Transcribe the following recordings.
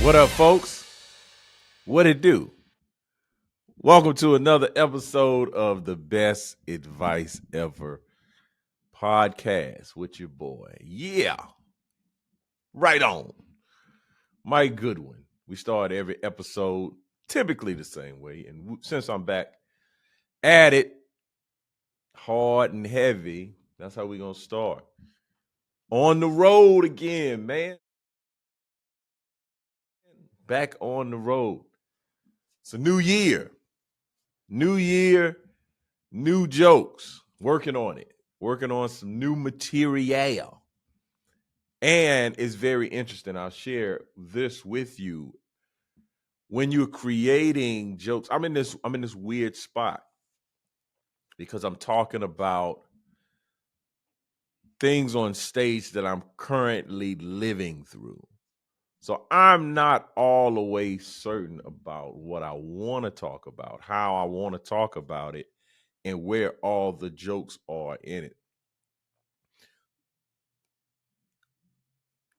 What up, folks? What it do? Welcome to another episode of the Best Advice Ever podcast with your boy. Yeah, right on. Mike Goodwin. We start every episode typically the same way. And since I'm back at it hard and heavy, that's how we're going to start. On the road again, man. Back on the road. It's a new year. New year, new jokes. Working on it. Working on some new material. And it's very interesting. I'll share this with you. When you're creating jokes, I'm in this weird spot because I'm talking about things on stage that I'm currently living through. So I'm not all the way certain about what I want to talk about, how I want to talk about it, and where all the jokes are in it.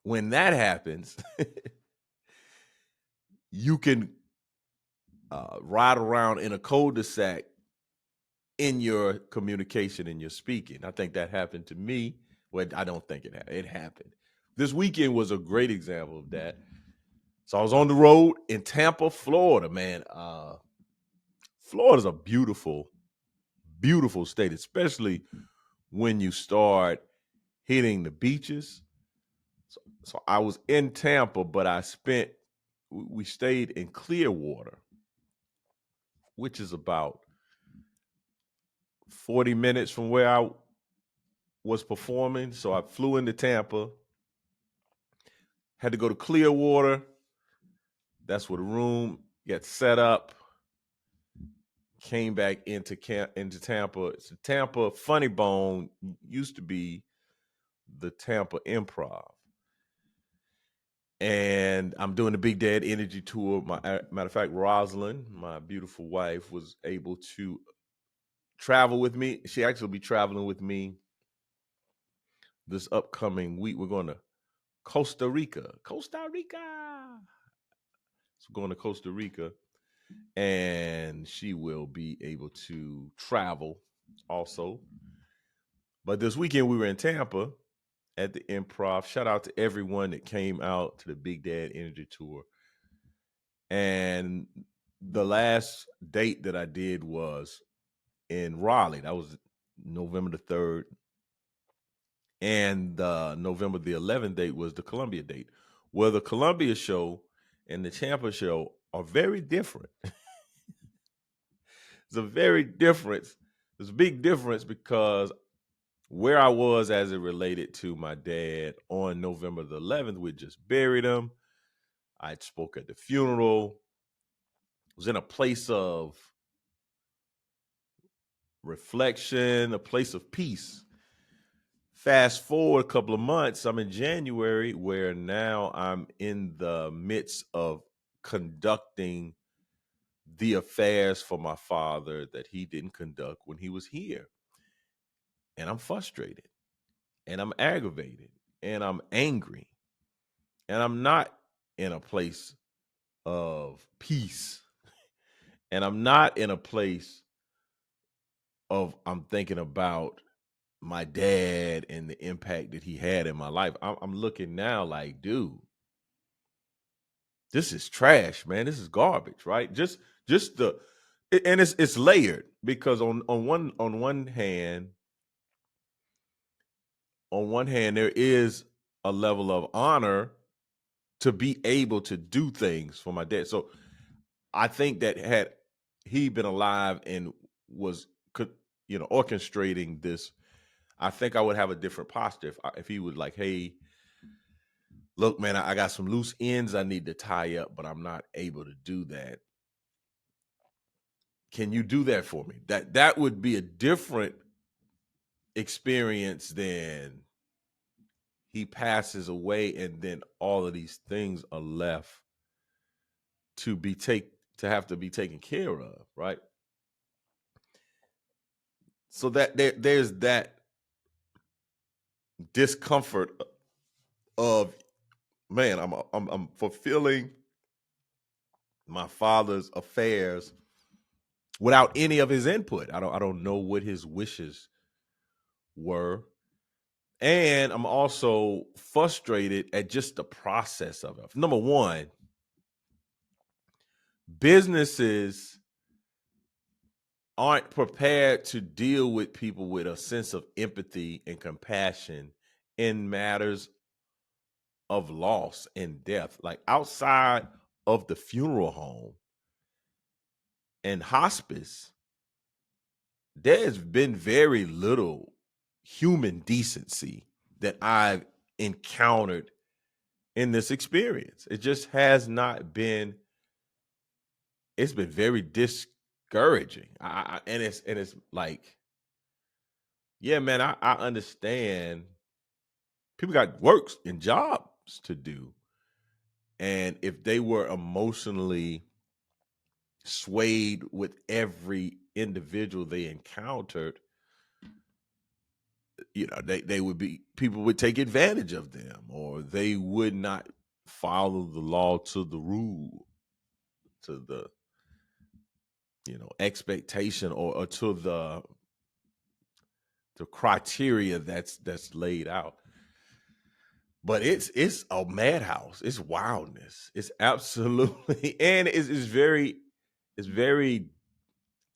When that happens, you can ride around in a cul-de-sac in your communication and your speaking. I think that happened to me. Well, I don't think it happened. This weekend was a great example of that. So I was on the road in Tampa, Florida, man. Florida's a beautiful, beautiful state, especially when you start hitting the beaches. So I was in Tampa, but we stayed in Clearwater, which is about 40 minutes from where I was performing. So I flew into Tampa, had to go to Clearwater. That's where the room got set up. Came back into Tampa. It's the Tampa Funny Bone used to be the Tampa Improv. And I'm doing the Big Dad Energy Tour. Matter of fact, Rosalind, my beautiful wife, was able to travel with me. She actually will be traveling with me this upcoming week. We're going to Costa Rica. So we're going to Costa Rica, and she will be able to travel also. But this weekend we were in Tampa at the Improv. Shout out to everyone that came out to the Big Dad Energy Tour. And the last date that I did was in Raleigh. That was November the 3rd. And November the 11th date was the Columbia date. Well, the Columbia show and the Tampa show are very different. There's a big difference because where I was as it related to my dad on November the 11th, we just buried him. I spoke at the funeral. Was in a place of reflection, a place of peace. Fast forward a couple of months, I'm in January, where now I'm in the midst of conducting the affairs for my father that he didn't conduct when he was here. And I'm frustrated, and I'm aggravated, and I'm angry, and I'm not in a place of peace, and I'm not in a place of I'm thinking about my dad and the impact that he had in my life. I'm looking now like, dude, this is trash, man. This is garbage, right? Just the, and it's layered because on one hand there is a level of honor to be able to do things for my dad. So I think that had he been alive and was orchestrating this, I think I would have a different posture if he was like, hey, look, man, I got some loose ends I need to tie up, but I'm not able to do that. Can you do that for me? That would be a different experience than he passes away and then all of these things are left to have to be taken care of, right? So that there's that discomfort of, man, I'm fulfilling my father's affairs without any of his input. I don't know what his wishes were. And I'm also frustrated at just the process of it. Number one, businesses aren't prepared to deal with people with a sense of empathy and compassion in matters of loss and death. Like outside of the funeral home and hospice, there's been very little human decency that I've encountered in this experience. It just has not been. It's been very discouraging. And it's like, yeah, man, I understand people got works and jobs to do. And if they were emotionally swayed with every individual they encountered, they would be, people would take advantage of them, or they would not follow the law to the rule, to the expectation, or to the criteria that's laid out. But it's a madhouse. It's wildness. It's absolutely, and it's very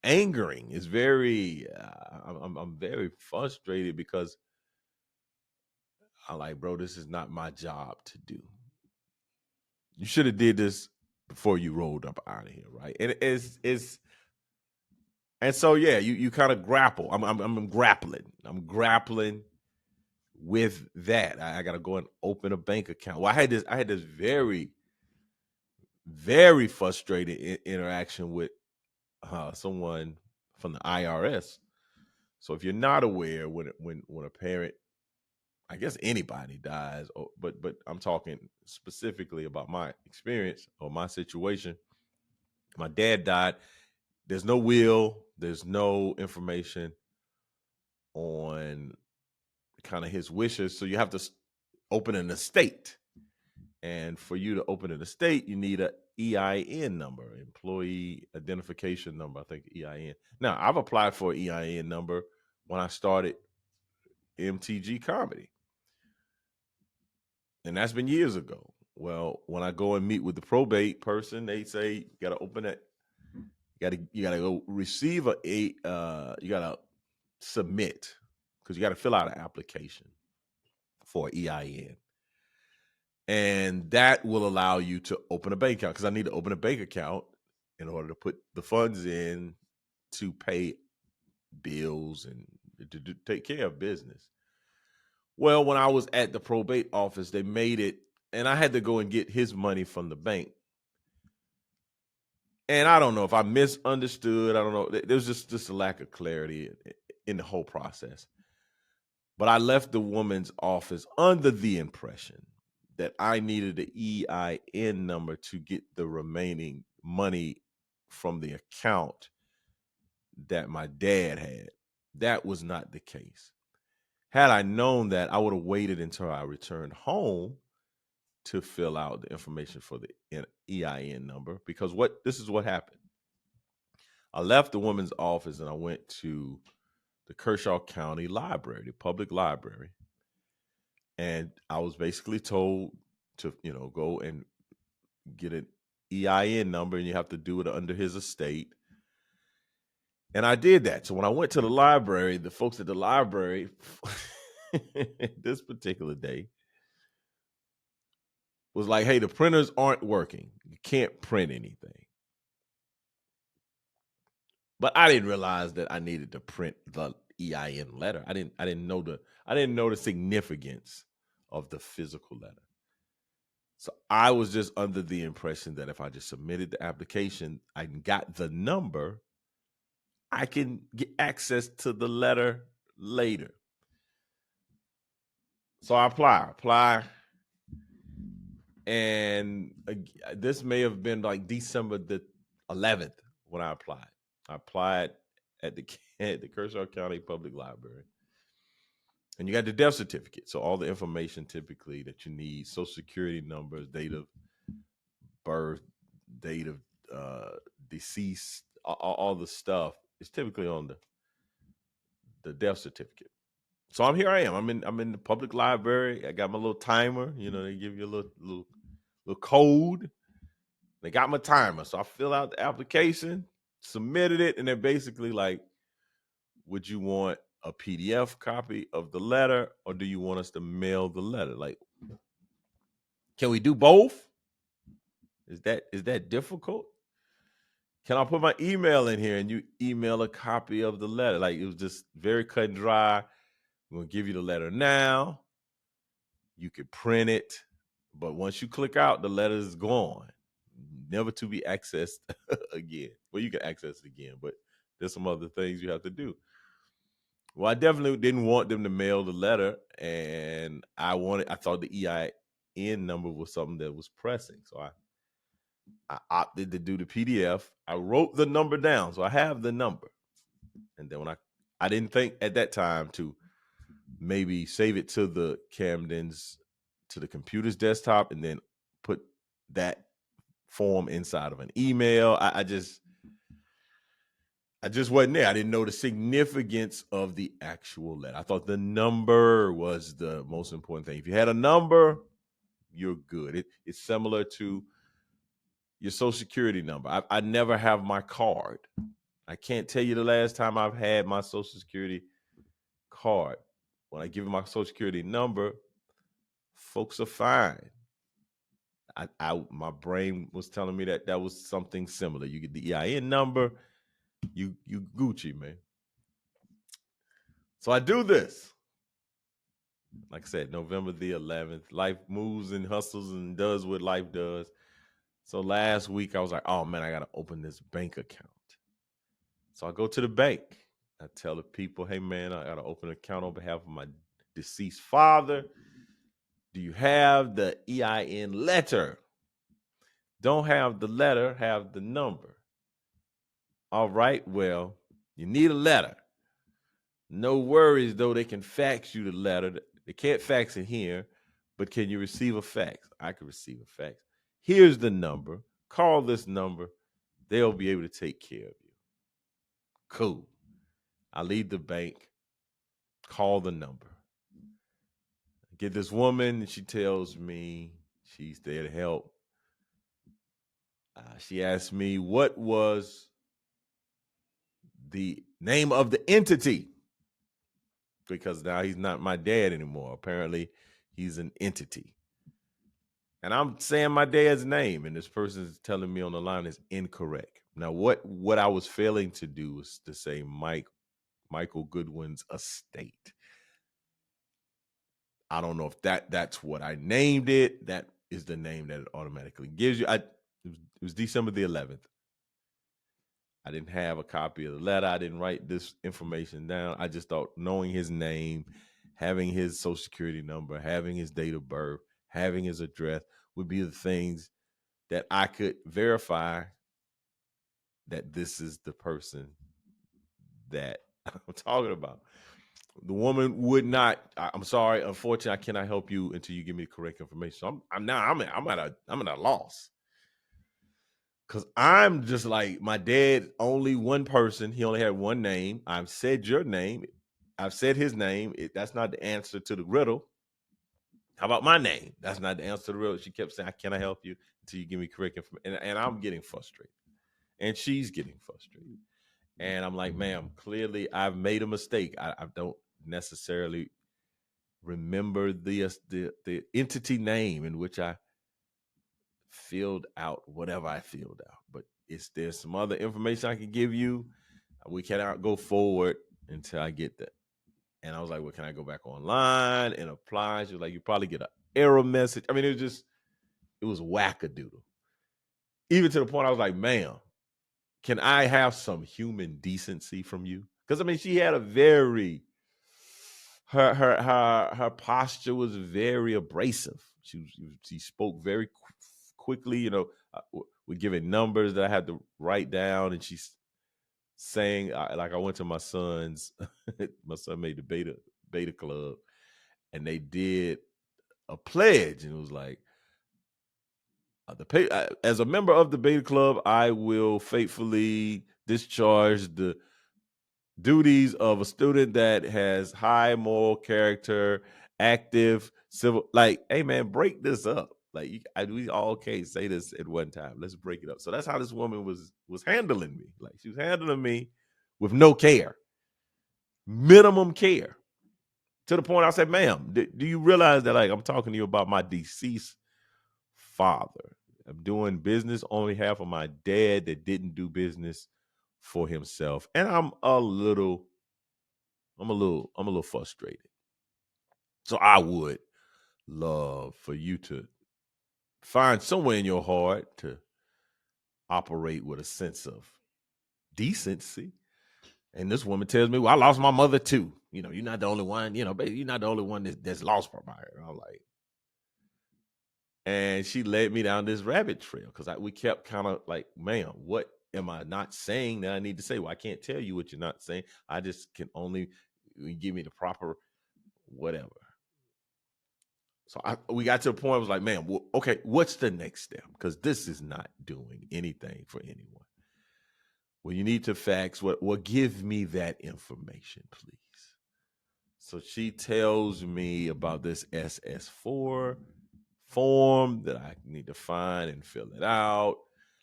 angering. It's very. I'm very frustrated because I'm like, bro, this is not my job to do. You should have did this before you rolled up out of here, right? And it's and so yeah, you kind of grapple. I'm grappling. I'm grappling with that. I got to go and open a bank account. Well, I had this very, very frustrated interaction with someone from the IRS. So if you're not aware, when a parent, I guess anybody dies, but I'm talking specifically about my experience or my situation. My dad died. There's no will. There's no information on kind of his wishes. So you have to open an estate. And for you to open an estate, you need a EIN number, employee identification number, I think EIN. Now, I've applied for an EIN number when I started MTG comedy. And that's been years ago. Well, when I go and meet with the probate person, they say you got to open it. You got to go receive you got to submit, because you got to fill out an application for EIN. And that will allow you to open a bank account, because I need to open a bank account in order to put the funds in to pay bills and to take care of business. Well, when I was at the probate office, they made it, and I had to go and get his money from the bank. And I don't know if I misunderstood. I don't know. There's just a lack of clarity in the whole process. But I left the woman's office under the impression that I needed an EIN number to get the remaining money from the account that my dad had. That was not the case. Had I known that, I would have waited until I returned home to fill out the information for the EIN number, because this is what happened. I left the woman's office and I went to the Kershaw County Library, the public library. And I was basically told to, go and get an EIN number, and you have to do it under his estate. And I did that. So when I went to the library, the folks at the library this particular day was like, hey, the printers aren't working. You can't print anything. But I didn't realize that I needed to print the EIN letter. I didn't know the significance of the physical letter. So I was just under the impression that if I just submitted the application, I got the number, I can get access to the letter later. So I apply. And this may have been like December the 11th when I applied. I applied at the Kershaw County Public Library. And you got the death certificate. So all the information typically that you need, social security numbers, date of birth, date of deceased, all the stuff is typically on the death certificate. So here I am. I'm in the public library. I got my little timer. You know, they give you a little code. They got my timer. So I fill out the application, submitted it, and they're basically like, would you want a PDF copy of the letter, or do you want us to mail the letter? Like, can we do both? Is that difficult? Can I put my email in here and you email a copy of the letter? Like, it was just very cut and dry. I'm gonna give you the letter now. You can print it, but once you click out, the letter is gone, never to be accessed again. Well, you can access it again, but there's some other things you have to do. Well, I definitely didn't want them to mail the letter, and I thought the EIN number was something that was pressing, so I opted to do the PDF. I wrote the number down, so I have the number, and then when I didn't think at that time to maybe save it to the Camden's, to the computer's desktop, and then put that form inside of an email. I just wasn't there. I didn't know the significance of the actual letter. I thought the number was the most important thing. If you had a number, you're good. It's similar to your social security number. I never have my card. I can't tell you the last time I've had my social security card. When I give you my social security number, folks are fine. My brain was telling me that was something similar. You get the EIN number, you Gucci, man. So I do this. Like I said, November the 11th. Life moves and hustles and does what life does. So last week I was like, oh man, I got to open this bank account. So I go to the bank. I tell the people, hey man, I got to open an account on behalf of my deceased father. Do you have the EIN letter? Don't have the letter, have the number. All right, well, you need a letter. No worries, though, they can fax you the letter. They can't fax it here, but can you receive a fax? I can receive a fax. Here's the number. Call this number. They'll be able to take care of you. Cool. I leave the bank, call the number. Get this woman, she tells me she's there to help. She asked me what was the name of the entity, because now he's not my dad anymore. Apparently, he's an entity. And I'm saying my dad's name, and this person is telling me on the line is incorrect. Now, what I was failing to do was to say Michael Goodwin's estate. I don't know if that's what I named it. That is the name that it automatically gives you. It was December the 11th. I didn't have a copy of the letter. I didn't write this information down. I just thought knowing his name, having his social security number, having his date of birth, having his address would be the things that I could verify that this is the person that I'm talking about. The woman would not. I'm sorry. Unfortunately, I cannot help you until you give me the correct information. So I'm at a loss. Because I'm just like, my dad, only one person. He only had one name. I've said your name. I've said his name. That's not the answer to the riddle. How about my name? That's not the answer to the riddle. She kept saying, I cannot help you until you give me correct information. And I'm getting frustrated. And she's getting frustrated. And I'm like, ma'am, clearly I've made a mistake. I don't necessarily remember the entity name in which I filled out whatever I filled out. But there's some other information I can give you. We cannot go forward until I get that. And I was like, well, can I go back online and apply? She was like, you probably get an error message. I mean, it was wackadoodle. Even to the point I was like, ma'am, can I have some human decency from you? Because I mean, she had a very her posture was very abrasive. She spoke very quickly. You know, we're giving numbers that I had to write down, and she's saying like I went to my son's. My son made the beta club, and they did a pledge, and it was like, As a member of the Beta Club, I will faithfully discharge the duties of a student that has high moral character, active, civil. Like, hey man, break this up. Like, we all can't say this at one time. Let's break it up. So that's how this woman was handling me. Like, she was handling me with no care, minimum care, to the point I said, "Ma'am, do you realize that, like, I'm talking to you about my deceased father? I'm doing business on behalf of my dad that didn't do business for himself, and I'm a little frustrated. So I would love for you to find somewhere in your heart to operate with a sense of decency." And this woman tells me, "Well, I lost my mother too. You know, you're not the only one. You know, baby, you're not the only one that's lost from her." I'm like, and she led me down this rabbit trail because we kept kind of like, "Ma'am, what am I not saying that I need to say?" "Well, I can't tell you what you're not saying. I just can only give me the proper whatever." So we got to a point. I was like, "Man, okay, what's the next step? Because this is not doing anything for anyone." "Well, you need to fax. Well, give me that information, please." So she tells me about this SS4 form that I need to find and fill it out.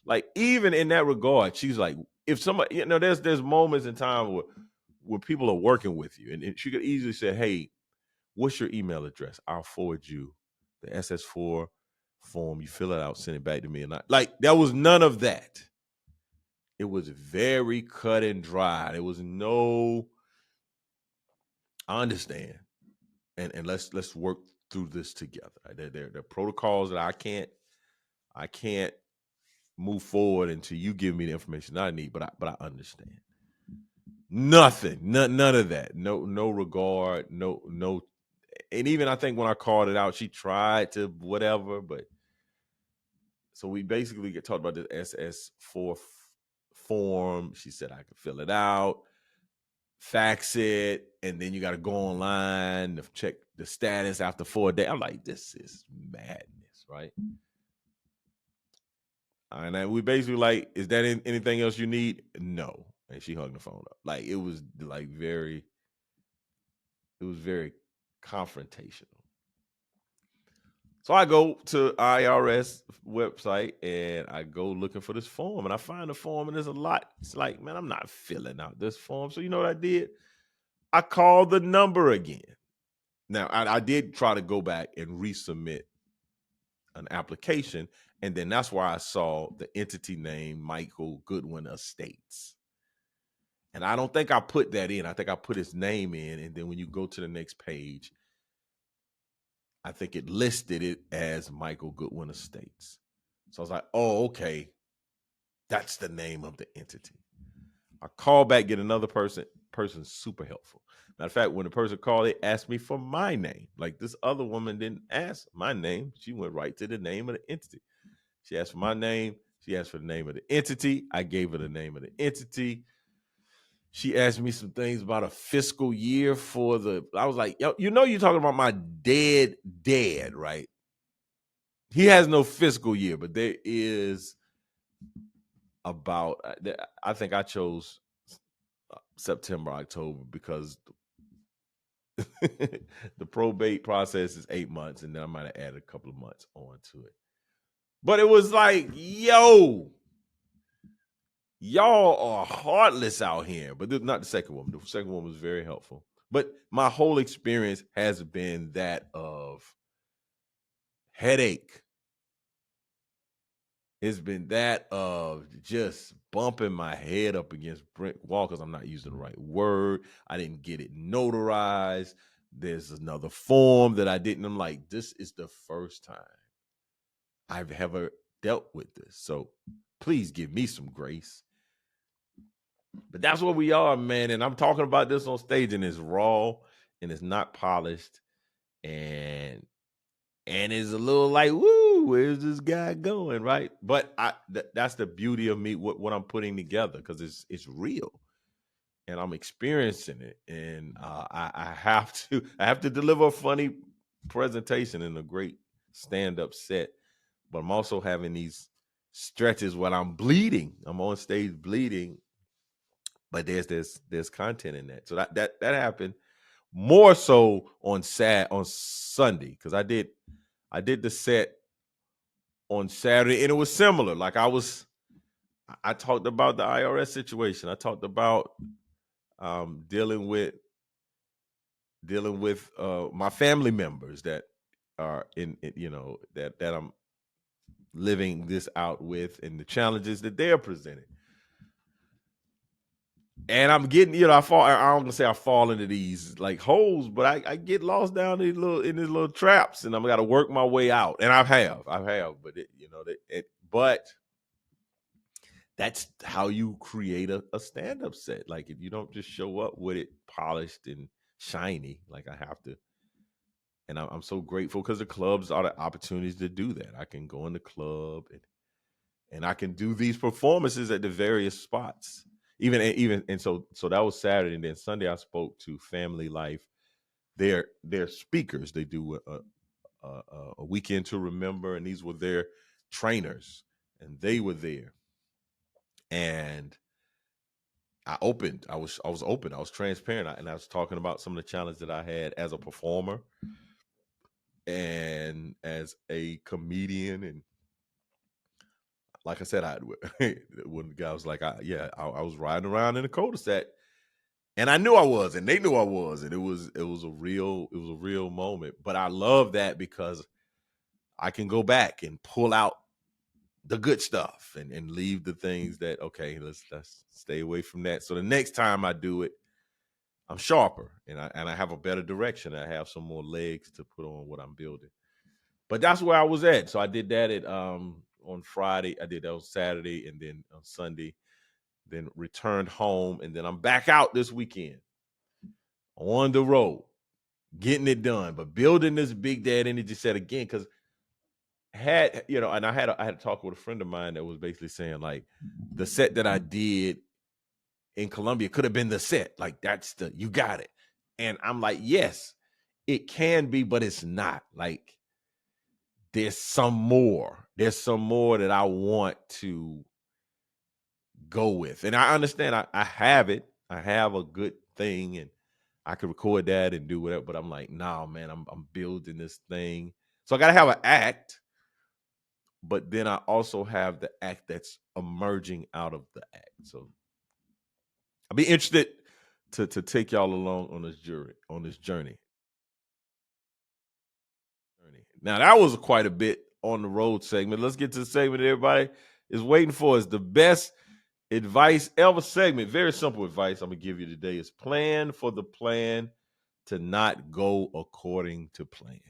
Like, even in that regard, she's like, if somebody, there's moments in time where people are working with you, and she could easily say, "Hey, what's your email address? I'll forward you the SS4 form. You fill it out, send it back to me." And there was none of that. It was very cut and dry. There was no, "I understand, and let's work through this together." There are protocols that I can't move forward until you give me the information I need, but I understand. Nothing, none of that. No regard, no. And even I think when I called it out, she tried to whatever, but so we basically talked about this SS4 form. She said I could fill it out, fax it, and then you got to go online to check the status after 4 days. I'm like, this is madness, right? And then we basically like, "Is that anything else you need?" "No." And she hung the phone up. Like, it was very confrontational. So I go to IRS website and I go looking for this form, and I find the form, and there's a lot. It's like, man, I'm not filling out this form. So you know what I did? I called the number again. Now, I did try to go back and resubmit an application, and then that's where I saw the entity name, Michael Goodwin Estates. And I don't think I put that in. I think I put his name in, and then when you go to the next page, I think it listed it as Michael Goodwin Estates. So I was like, "Oh, okay, that's the name of the entity." I call back, get another person super helpful. Matter of fact, when the person called, they asked me for my name. Like, this other woman didn't ask my name. She went right to the name of the entity. She asked for my name. She asked for the name of the entity. I gave her the name of the entity. She asked me some things about a fiscal year I was like, "Yo, you're talking about my dead dad, right? He has no fiscal year, but there is about, I think I chose September, October, because the probate process is 8 months, and then I might have added a couple of months onto it. But it was like, yo, y'all are heartless out here. But not the second one. The second one was very helpful. But my whole experience has been that of headache. It's been that of just bumping my head up against brick wall because I'm not using the right word. I didn't get it notarized. There's another form that I didn't. I'm like, this is the first time I've ever dealt with this. So please give me some grace. But that's what we are, man. And I'm talking about this on stage, and it's raw and it's not polished. And it's a little like, woo, where's this guy going, right? But that's the beauty of me, what I'm putting together, because it's real, and I'm experiencing it, and I have to deliver a funny presentation and a great stand-up set, but I'm also having these stretches when I'm bleeding. I'm on stage bleeding, but there's content in that. So that happened more so on Sunday, because I did the set on Saturday, and it was similar. Like I talked about the IRS situation. I talked about dealing with my family members that are that I'm living this out with, and the challenges that they're presenting. And I'm getting, I don't want to say I fall into these like holes, but I get lost down in these little traps, and I'm got to work my way out. And I have, but but that's how you create a stand-up set. Like, if you don't just show up with it polished and shiny, like I have to. And I'm so grateful, because the clubs are the opportunities to do that. I can go in the club and I can do these performances at the various spots. And so that was Saturday, and then Sunday I spoke to Family Life. They're speakers. They do a weekend to remember, and these were their trainers, and they were there. And I opened. I was open. I was transparent, and I was talking about some of the challenges that I had as a performer and as a comedian. And like I said, when the guy was like, I was riding around in a cul-de-sac, and I knew I was, and they knew I was, and it was a real moment. But I love that, because I can go back and pull out the good stuff and leave the things that, okay, let's stay away from that. So the next time I do it, I'm sharper, and I have a better direction. I have some more legs to put on what I'm building. But that's where I was at. So I did that on Friday. I did that on Saturday, and then on Sunday, then returned home, and then I'm back out this weekend on the road, getting it done, but building this Big Dad Energy set again, because I had a talk with a friend of mine that was basically saying, like, the set that I did in Columbia could have been the set. Like, you got it. And I'm like, yes, it can be, but it's not. Like, there's some more that I want to go with. And I understand I have it. I have a good thing, and I could record that and do whatever, but I'm like, nah, man, I'm building this thing. So I got to have an act, but then I also have the act that's emerging out of the act. So I'll be interested to take y'all along on this journey. Now, that was quite a bit on the road segment. Let's get to the segment that everybody is waiting for. It's the best advice ever segment. Very simple advice I'm going to give you today is plan for the plan to not go according to plan.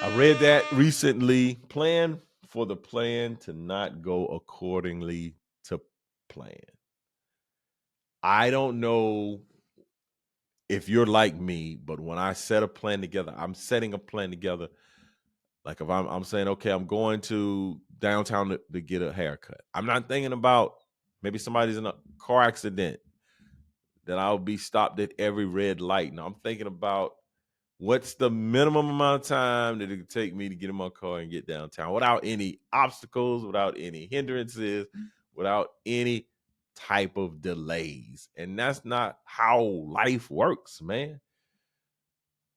I read that recently. Plan for the plan to not go accordingly to plan. I don't know if you're like me, but when I set a plan together, I'm setting a plan together. Like, if I'm saying, okay, I'm going to downtown to get a haircut. I'm not thinking about maybe somebody's in a car accident that I'll be stopped at every red light. Now I'm thinking about what's the minimum amount of time that it could take me to get in my car and get downtown without any obstacles, without any hindrances, without any type of delays. And that's not how life works, man.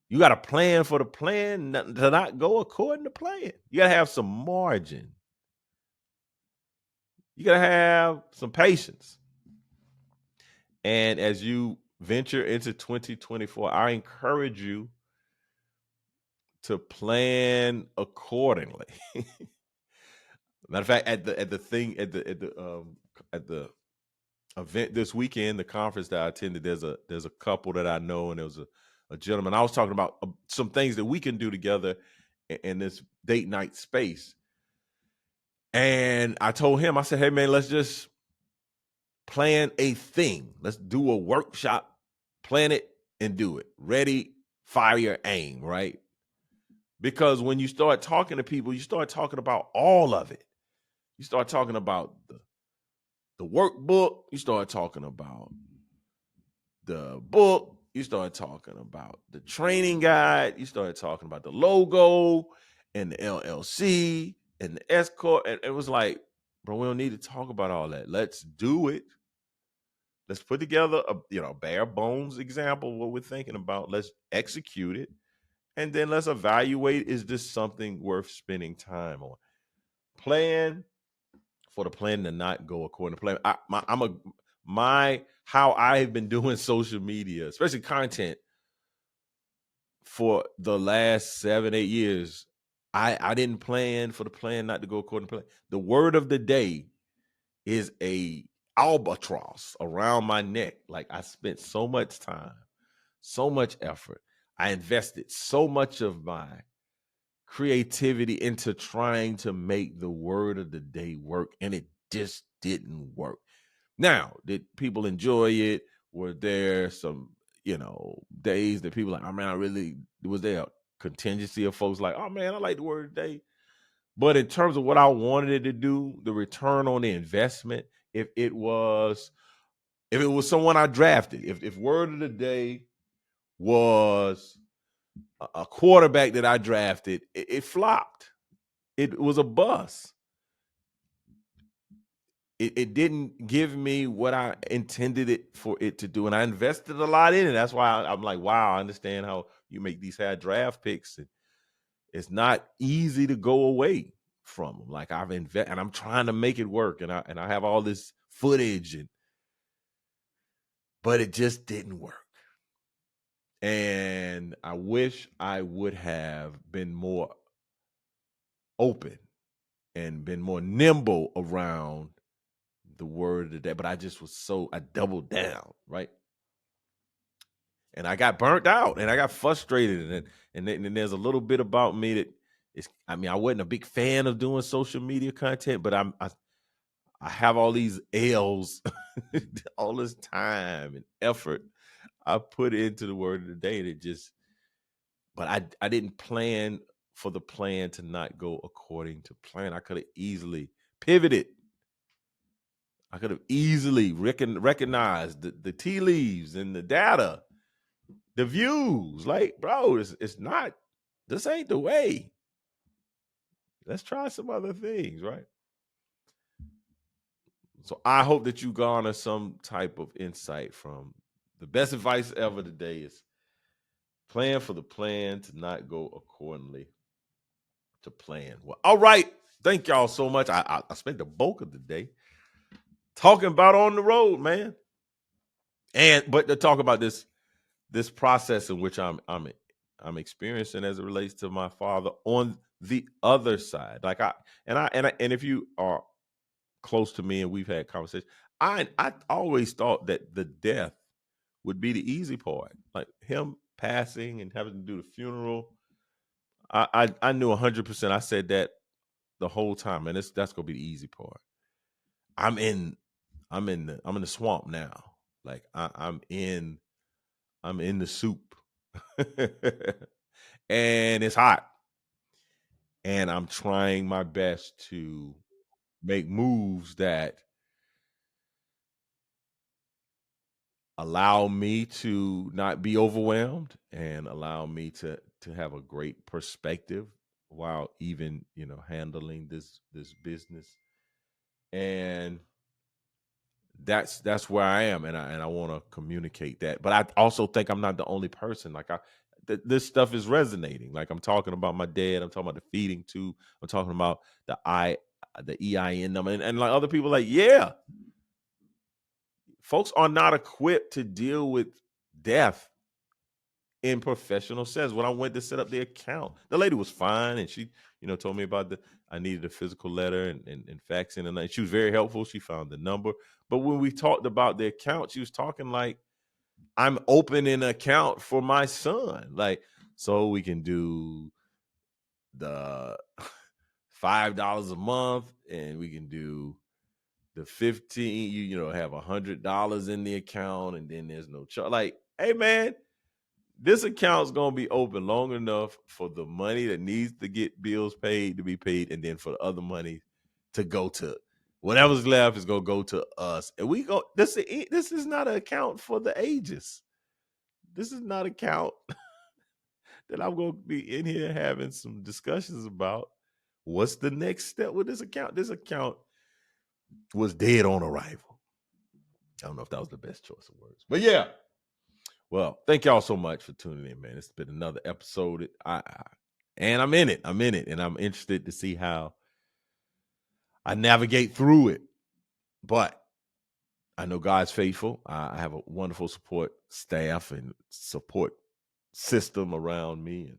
You got to plan for the plan to not go according to plan. You got to have some margin. You got to have some patience. And as you venture into 2024, I encourage you to plan accordingly. Matter of fact, at the event this weekend, the conference that I attended, there's a couple that I know, and there was a gentleman. I was talking about some things that we can do together in this date night space. And I told him, I said, hey man, let's just plan a thing. Let's do a workshop, plan it and do it. Ready, fire, aim, right? Because when you start talking to people, you start talking about all of it. You start talking about the workbook. You start talking about the book. You start talking about the training guide. You start talking about the logo. and the LLC and the S corp, and it was like, bro, we don't need to talk about all that. Let's do it. Let's put together a bare bones example of what we're thinking about. Let's execute it, and then let's evaluate: is this something worth spending time on? Plan for the plan to not go according to plan. How I have been doing social media, especially content, for the last 7-8 years. I didn't plan for the plan not to go according to plan. The word of the day is a albatross around my neck. Like, I spent so much time, so much effort. I invested so much of my creativity into trying to make the word of the day work, and it just didn't work. Now, did people enjoy it? Were there some, days that people like, oh man, was there a contingency of folks like, oh man, I like the word of the day? But in terms of what I wanted it to do, the return on the investment, if it was someone I drafted, if word of the day was a quarterback that I drafted, it flopped. It was a bust. It didn't give me what I intended it for it to do. And I invested a lot in it. That's why I'm like, wow, I understand how you make these high draft picks. And it's not easy to go away from them. Like, I've invested, and I'm trying to make it work. And I have all this footage, but it just didn't work. And I wish I would have been more open and been more nimble around the word of the day. But I doubled down, right? And I got burnt out, and I got frustrated, and then there's a little bit about me that I wasn't a big fan of doing social media content, but I have all these L's, all this time and effort I put into the word of the day but I didn't plan for the plan to not go according to plan. I could have easily pivoted. I could have easily recognized the tea leaves and the data, the views. Like, bro, it's not, this ain't the way. Let's try some other things, right? So I hope that you garner some type of insight from the best advice ever today is plan for the plan to not go accordingly to plan. Well, all right. Thank y'all so much. I spent the bulk of the day talking about on the road, man. But to talk about this process in which I'm experiencing as it relates to my father on the other side. Like, and if you are close to me and we've had conversations, I always thought that the death would be the easy part, like him passing and having to do the funeral. I knew 100%. I said that the whole time, and that's gonna be the easy part. I'm in the swamp now. Like, I'm in the soup, and it's hot, and I'm trying my best to make moves that allow me to not be overwhelmed and allow me to have a great perspective while even handling this business. And that's where I am, and I want to communicate that. But I also think I'm not the only person. Like, this stuff is resonating. Like, I'm talking about my dad, I'm talking about the feeding tube, I'm talking about the EIN number, and like other people, like, yeah, folks are not equipped to deal with death in professional sense. When I went to set up the account, the lady was fine, and she, told me about I needed a physical letter and faxing, and she was very helpful. She found the number. But when we talked about the account, she was talking like, I'm opening an account for my son, like, so we can do the $5 a month, and we can do the 15. Have $100 in the account, and then there's no charge. Like, hey man, this account's gonna be open long enough for the money that needs to get bills paid to be paid, and then for the other money to go to whatever's left is gonna go to us. And we go. This is not an account for the ages. This is not an account that I'm going to be in here having some discussions about what's the next step with this account. This account was dead on arrival. I don't know if that was the best choice of words, but yeah. Well, thank y'all so much for tuning in, man. It's been another episode. And I'm in it. And I'm interested to see how I navigate through it. But I know God's faithful. I have a wonderful support staff and support system around me, and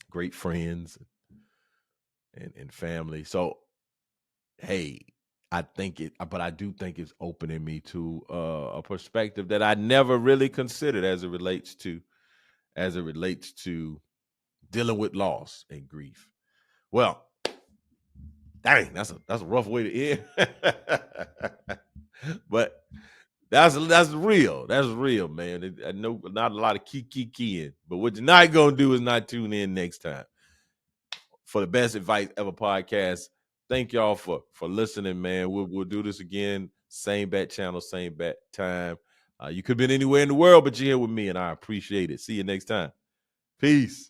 great friends and family. So, hey, I do think it's opening me to a perspective that I never really considered as it relates to dealing with loss and grief. Well, dang, that's a rough way to end. But that's real. That's real, man. I know not a lot of keying, but what you're not gonna do is not tune in next time for the Best Advice Ever podcast. Thank y'all for listening, man. We'll do this again. Same bat channel, same bat time. You could have been anywhere in the world, but you're here with me, and I appreciate it. See you next time. Peace.